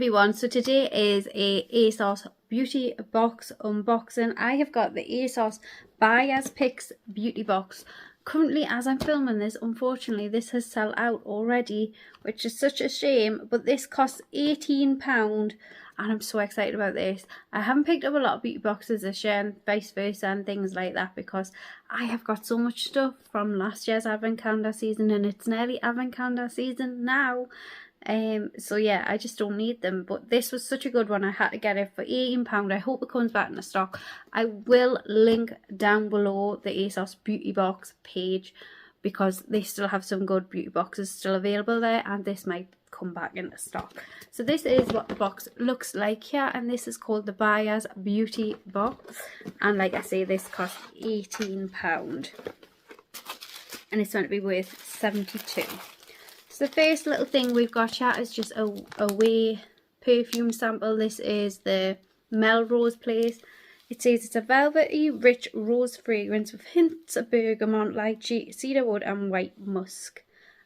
everyone, so today is a Asos beauty box unboxing. I have got the Asos Buyers Picks beauty box. Currently, as I'm filming this, unfortunately this has sold out already, which is such a shame, but this costs £18 and I'm so excited about this. I haven't picked up a lot of beauty boxes this year and vice versa and things like that because I have got so much stuff from last year's advent calendar season and it's nearly advent calendar season now. So yeah, I just don't need them, but this was such a good one. I had to get it for £18. I hope it comes back in the stock. I will link down below the Asos beauty box page because they still have some good beauty boxes still available there, and this might come back into stock. So this is what the box looks like here, and this is called the Buyers Beauty Box, and like I say, this cost £18 and it's going to be worth £72. So the first little thing we've got here is just a Way perfume sample. This is the Melrose Place. It says it's a velvety, rich rose fragrance with hints of bergamot, lychee, cedarwood and white musk.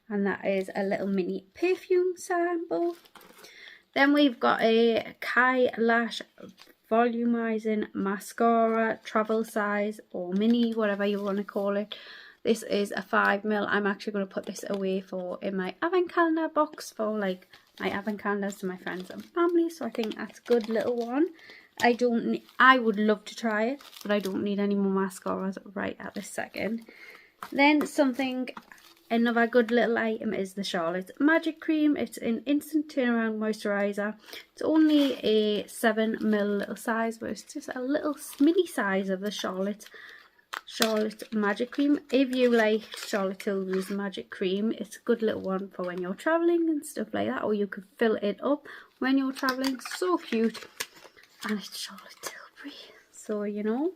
And that is a little mini perfume sample. Then we've got a Kai Lash volumizing mascara, travel size or mini, whatever you want to call it. This is a 5ml. I'm actually going to put this away for in my advent calendar box for like my advent calendars to my friends and family. So I think that's a good little one. I would love to try it, but I don't need any more mascaras right at this second. Then another good little item is the Charlotte Magic Cream. It's an instant turnaround moisturizer. It's only a 7ml little size, but it's just a little mini size of the Charlotte Magic Cream. If you like Charlotte Tilbury's Magic Cream, it's a good little one for when you're traveling and stuff like that, or you could fill it up when you're traveling. So cute, and it's Charlotte Tilbury, so you know.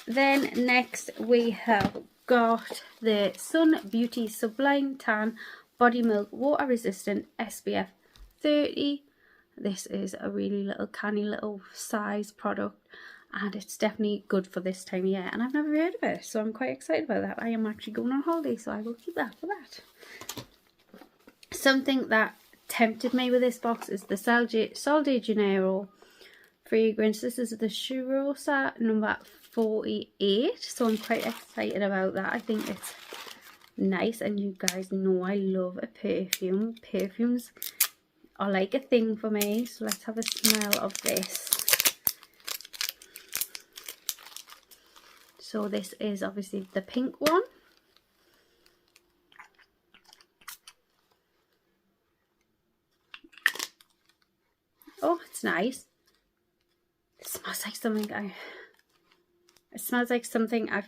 Then next we have got the Sun Beauty Sublime Tan Body Milk Water Resistant SPF 30. This is a really little canny little size product, and it's definitely good for this time of year, and I've never heard of it, so I'm quite excited about that. I am actually going on holiday, so I will keep that for that. Something that tempted me with this box is the Sol de Janeiro fragrance. This is the Churosa number 48, so I'm quite excited about that. I think it's nice, and you guys know I love a perfume. Perfumes are like a thing for me, so let's have a smell of this. So this is obviously the pink one. Oh, it's nice. It smells like something it smells like something I've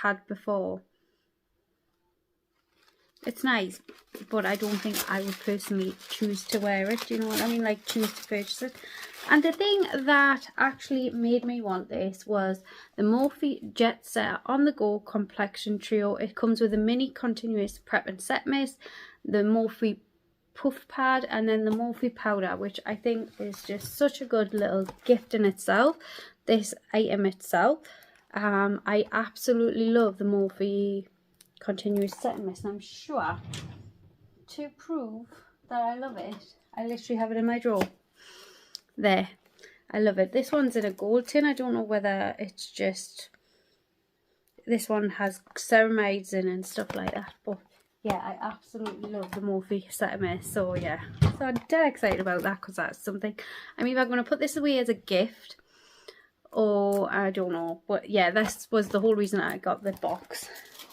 had before. It's nice, but I don't think I would personally choose to wear it. Do you know what I mean? Like choose to purchase it. And the thing that actually made me want this was the Morphe Jet Set On The Go Complexion Trio. It comes with a mini continuous prep and set mist, the Morphe Puff Pad, and then the Morphe Powder, which I think is just such a good little gift in itself, this item itself. I absolutely love the Morphe continuous setting mist, and I'm sure to prove that I love it, I literally have it in my drawer. There, I love it. This one's in a gold tin. I don't know whether it's just this one has ceramides in and stuff like that, but yeah, I absolutely love the Morphe setting mist. So yeah, so I'm dead excited about that because that's something I'm either going to put this away as a gift or I don't know, but yeah, this was the whole reason I got the box.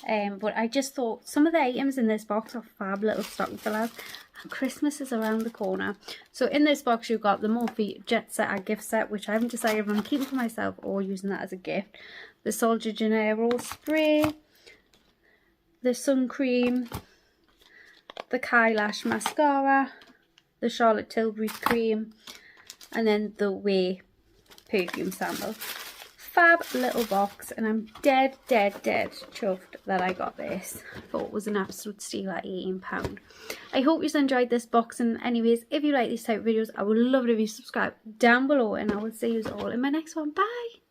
But I just thought some of the items in this box are fab little stocking fillers, and Christmas is around the corner. So in this box you've got the Morphe Jet Set gift set, which I haven't decided if I'm keeping for myself or using that as a gift, the Sol de Janeiro spray, the sun cream, the Kai Lash mascara, the Charlotte Tilbury cream, and then the Way perfume sample. Fab little box, and I'm dead chuffed that I got this. I thought it was an absolute steal at £18. I hope you enjoyed this box, and anyways, if you like these type of videos, I would love it if you subscribe down below, and I will see you all in my next one. Bye.